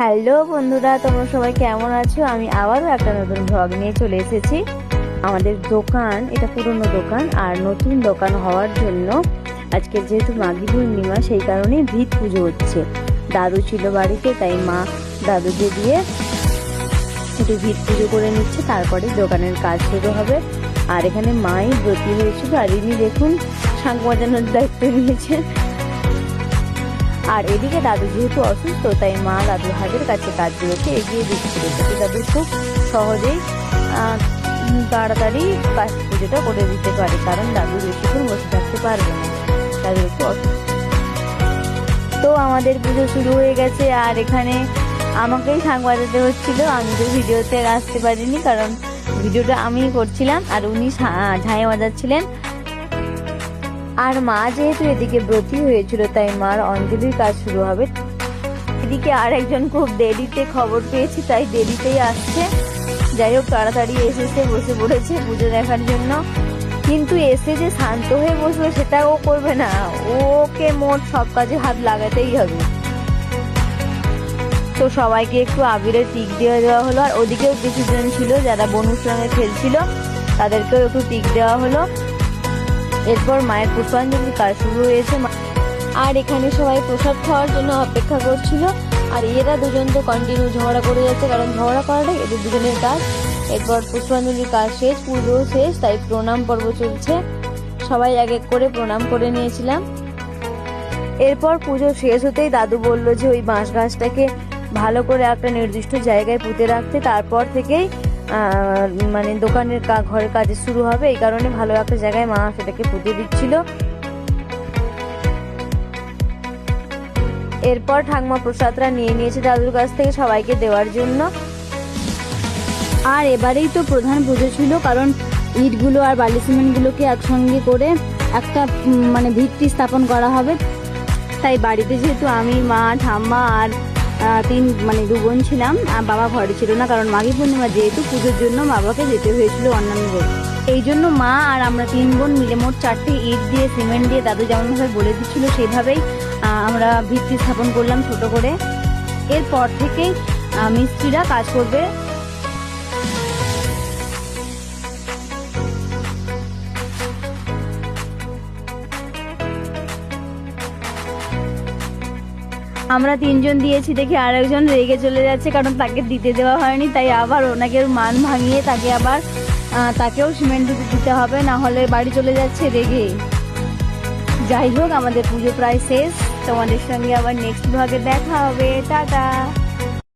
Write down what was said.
Hello বন্ধুরা, তোমরা সবাই কেমন আছো? আমি আবারও একটা নতুন ভ্লগ নিয়ে চলে এসেছি। আমাদের দোকান এটা পুরনো দোকান, আর নতুন দোকান হওয়ার জন্য আজকে যেহেতু মাঘী পূর্ণিমা, সেই কারণে ভিত পুজো হচ্ছে। দাদু ছিল বাড়িতে, তাই মা দাদুকে দিয়ে একটু ভিত পুজো করে নিচ্ছে, তারপরে দোকানের কাজ শুরু হবে। আর এখানে মাই ব্রতী হয়েছিল, আর ইনি দেখুন শাঁখ বাজানোর দায়িত্ব নিয়েছে। আর এদিকে দাদু যেহেতু অসুস্থ, তাই মা দাদুর হাতের কাছে কাজগুলোকে এগিয়ে দিচ্ছিল, যাতে দাদু খুব সহজেই তাড়াতাড়ি কাজ পুজোটা করে দিতে পারে, কারণ দাদু বেশিক্ষণ বসে থাকতে পারবে না, দাদু একটু অসুস্থ। তো আমাদের পুজো শুরু হয়ে গেছে, আর এখানে আমাকেই শাঁখ বাজাতে হচ্ছিল। আমি তো ভিডিওতে আসতে পারিনি, কারণ ভিডিওটা আমিই করছিলাম, আর উনি ঝাঁই বাজাচ্ছিলেন। আর মা যেহেতু এদিকে ব্রতী হয়েছিল, তাই মার অঞ্জলির কাজ শুরু হবে। এদিকে আর একজন খুব দেরিতে খবর পেয়েছি, তাই দেরিতেই আসছে। যাই হোক, তাড়াতাড়ি এসেছে, বসে পড়েছে পুজো দেখার জন্য। কিন্তু এসে যে শান্ত হয়ে বসবে সেটা ও করবে না, ওকে মোট সব কাজে হাত লাগাতেই হবে। তো সবাইকে একটু আবিরের টিক দিয়ে দেওয়া হলো, আর ওদিকেও কিছুজন ছিল যারা বনুর সঙ্গে খেলছিল, তাদেরকেও একটু টিক দেওয়া হলো। এরপর মায়ের পুষ্পাঞ্জলির কাজ শুরু হয়েছে, আর এখানে সবাই প্রসাদ খাওয়ার জন্য অপেক্ষা করছিল। আর এরা দুজন তো কন্টিনিউ ঝগড়া করে যাচ্ছে, কারণ ঝগড়া করাটাই এদের দুজনের কাজ। এরপর পুষ্পাঞ্জলির কাজ শেষ, পুজো শেষ, তাই প্রণাম পর্ব চলছে। সবাই এক এক করে প্রণাম করে নিয়েছিলাম। এরপর পুজো শেষ হতেই দাদু বলল যে ওই বাঁশ গাছটাকে ভালো করে একটা নির্দিষ্ট জায়গায় পুঁতে রাখতে, তারপর থেকেই মানে দোকানের ঘরের কাজ শুরু হবে। এই কারণে ভালো একটা জায়গায় মা সেটাকে পুঁতে দিচ্ছিল। এরপর ঠাকুমা প্রসাদরা নিয়ে নিয়েছে দাদুর কাছ থেকে সবাইকে দেওয়ার জন্য। আর এবারেই তো প্রধান পুজো ছিল, কারণ ইটগুলো আর বালি সিমেন্টগুলোকে একসঙ্গে করে একটা মানে ভিত্তি স্থাপন করা হবে। তাই বাড়িতে যেহেতু আমি, মা, ঠাম্মা আর দু বোন ছিলাম, আর বাবা ঘরে ছিল না, কারণ মাঘী পূর্ণিমা যেহেতু পুজোর জন্য বাবাকে যেতে হয়েছিল অন্যান্য বোন। এই জন্য মা আর আমরা 3 বোন মিলে মোট 4টে ইট দিয়ে সিমেন্ট দিয়ে দাদু যেমনভাবে বলে দিচ্ছিল সেভাবেই আমরা ভিত্তি স্থাপন করলাম ছোট করে। এরপর থেকেই মিস্ত্রিরা কাজ করবে। আমরা 3 জন দিয়েছি দেখে আর একজন রেগে চলে যাচ্ছে, কারণ তাকে দিতে দেওয়া হয়নি, তাই আবার ওনাকে মান ভাঙিয়ে তাকেও সিমেন্ট দিতে হবে, না হলে বাড়ি চলে যাচ্ছে রেগে। যাই হোক, আমাদের পুজো প্রায় শেষ। তোমাদের সঙ্গে আবার নেক্সট ভাগে দেখা হবে। টাটা।